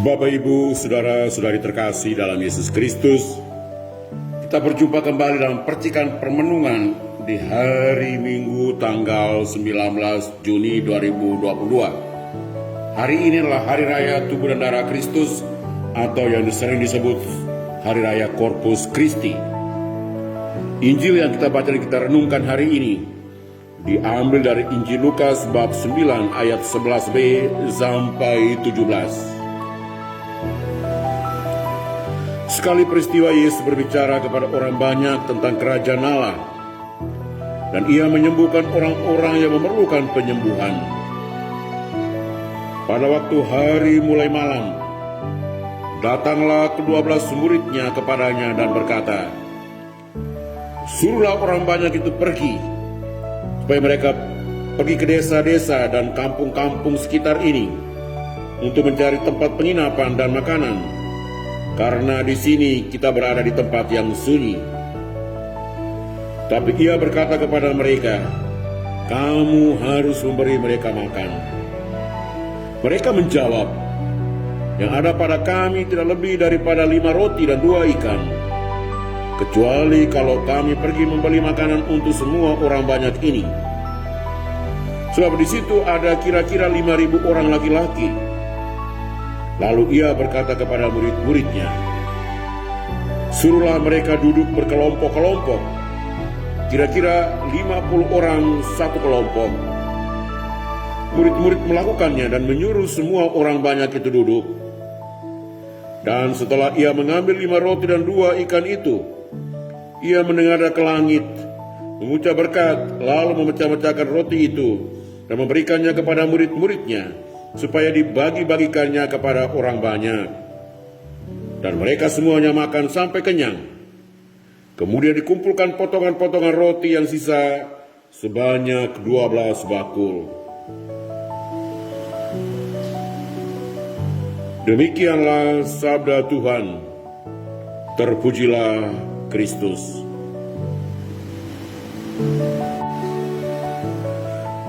Bapak, Ibu, Saudara-saudari terkasih dalam Yesus Kristus, kita berjumpa kembali dalam percikan permenungan di hari Minggu tanggal 19 Juni 2022. Hari ini adalah Hari Raya Tubuh dan Darah Kristus atau yang sering disebut Hari Raya Corpus Christi. Injil yang kita baca dan kita renungkan hari ini diambil dari Injil Lukas bab 9 ayat 11b sampai 17. Sekali peristiwa Yesus berbicara kepada orang banyak tentang kerajaan Allah, dan ia menyembuhkan orang-orang yang memerlukan penyembuhan. Pada waktu hari mulai malam, datanglah ke-12 muridnya kepadanya dan berkata, "Suruhlah orang banyak itu pergi, supaya mereka pergi ke desa-desa dan kampung-kampung sekitar ini untuk mencari tempat penginapan dan makanan, karena di sini kita berada di tempat yang sunyi." Tapi ia berkata kepada mereka, "Kamu harus memberi mereka makan." Mereka menjawab, "Yang ada pada kami tidak lebih daripada 5 roti dan 2 ikan, kecuali kalau kami pergi membeli makanan untuk semua orang banyak ini. Sebab di situ ada kira-kira 5.000 orang laki-laki." Lalu ia berkata kepada murid-muridnya, "Suruhlah mereka duduk berkelompok-kelompok, kira-kira 50 orang satu kelompok." Murid-murid melakukannya dan menyuruh semua orang banyak itu duduk. Dan setelah ia mengambil 5 roti dan 2 ikan itu, ia menengadah ke langit, mengucap berkat, lalu memecah-mecahkan roti itu dan memberikannya kepada murid-muridnya, supaya dibagi-bagikannya kepada orang banyak. Dan mereka semuanya makan sampai kenyang. Kemudian dikumpulkan potongan-potongan roti yang sisa sebanyak 12 bakul. Demikianlah sabda Tuhan. Terpujilah Kristus.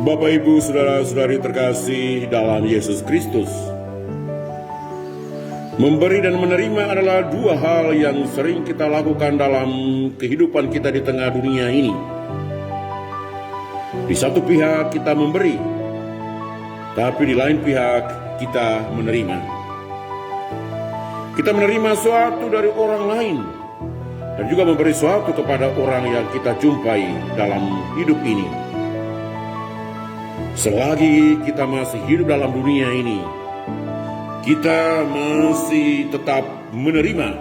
Bapak, Ibu, Saudara-saudari terkasih dalam Yesus Kristus, memberi dan menerima adalah 2 hal yang sering kita lakukan dalam kehidupan kita di tengah dunia ini. Di satu pihak kita memberi, tapi di lain pihak kita menerima. Kita menerima sesuatu dari orang lain dan juga memberi sesuatu kepada orang yang kita jumpai dalam hidup ini. Selagi kita masih hidup dalam dunia ini, kita masih tetap menerima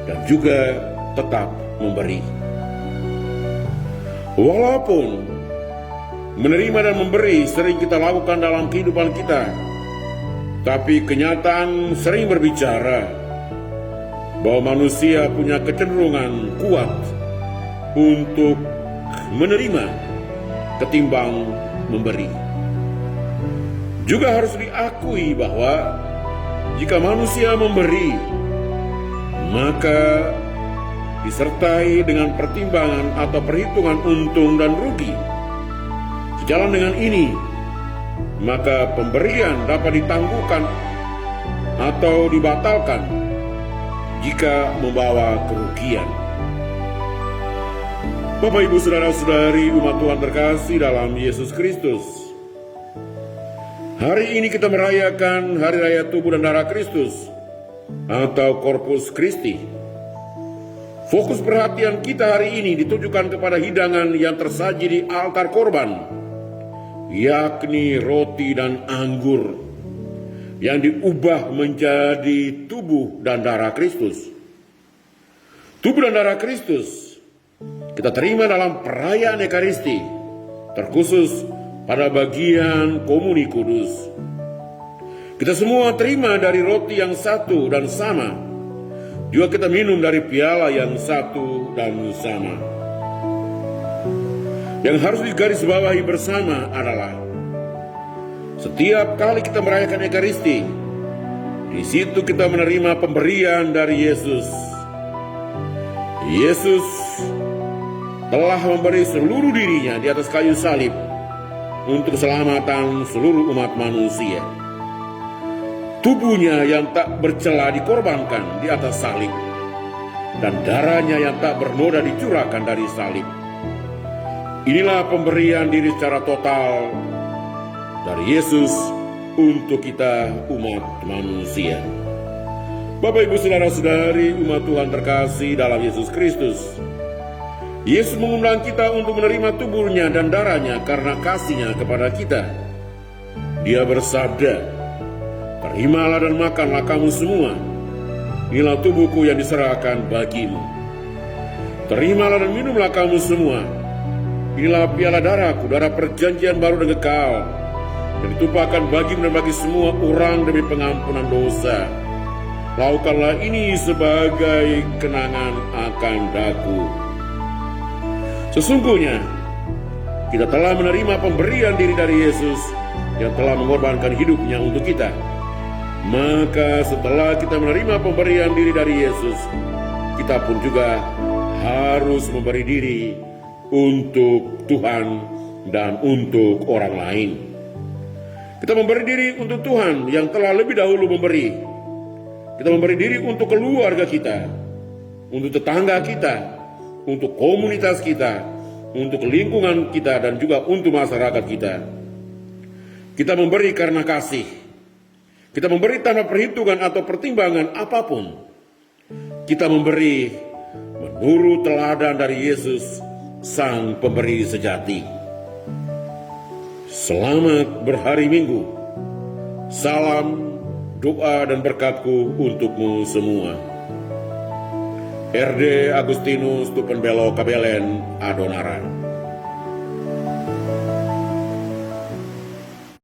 dan juga tetap memberi. Walaupun menerima dan memberi sering kita lakukan dalam kehidupan kita, tapi kenyataan sering berbicara bahwa manusia punya kecenderungan kuat untuk menerima ketimbang memberi. Juga harus diakui bahwa jika manusia memberi, maka disertai dengan pertimbangan atau perhitungan untung dan rugi. Sejalan dengan ini, maka pemberian dapat ditangguhkan atau dibatalkan jika membawa kerugian. Bapak, Ibu, Saudara-saudari umat Tuhan terkasih dalam Yesus Kristus, hari ini kita merayakan Hari Raya Tubuh dan Darah Kristus atau Corpus Christi. Fokus perhatian kita hari ini ditujukan kepada hidangan yang tersaji di altar korban, yakni roti dan anggur yang diubah menjadi tubuh dan darah Kristus. Tubuh dan darah Kristus kita terima dalam perayaan Ekaristi, terkhusus pada bagian komuni kudus. Kita semua terima dari roti yang satu dan sama, juga kita minum dari piala yang satu dan sama. Yang harus digarisbawahi bersama adalah setiap kali kita merayakan Ekaristi, di situ kita menerima pemberian dari Yesus. Yesus telah memberi seluruh dirinya di atas kayu salib untuk keselamatan seluruh umat manusia. Tubuhnya yang tak bercela dikorbankan di atas salib, dan darahnya yang tak bernoda dicurahkan dari salib. Inilah pemberian diri secara total dari Yesus untuk kita umat manusia. Bapak, Ibu, Saudara-saudari, umat Tuhan terkasih dalam Yesus Kristus, Yesus mengundang kita untuk menerima tubuhnya dan darahnya karena kasihnya kepada kita. Dia bersabda, "Terimalah dan makanlah kamu semua. Inilah tubuhku yang diserahkan bagimu. Terimalah dan minumlah kamu semua. Inilah piala darahku, darah perjanjian baru dan kekal, yang ditumpahkan bagimu dan bagi semua orang demi pengampunan dosa. Lakukanlah ini sebagai kenangan akan daku." Sesungguhnya kita telah menerima pemberian diri dari Yesus yang telah mengorbankan hidupnya untuk kita. Maka setelah kita menerima pemberian diri dari Yesus, kita pun juga harus memberi diri untuk Tuhan dan untuk orang lain. Kita memberi diri untuk Tuhan yang telah lebih dahulu memberi. Kita memberi diri untuk keluarga kita, untuk tetangga kita, untuk komunitas kita, untuk lingkungan kita, dan juga untuk masyarakat kita. Kita memberi karena kasih. Kita memberi tanpa perhitungan atau pertimbangan apapun. Kita memberi menurut teladan dari Yesus, Sang Pemberi sejati. Selamat berhari Minggu. Salam, doa dan berkatku untukmu semua. RD Agustinus Tupenbelo Kabelen Adonara.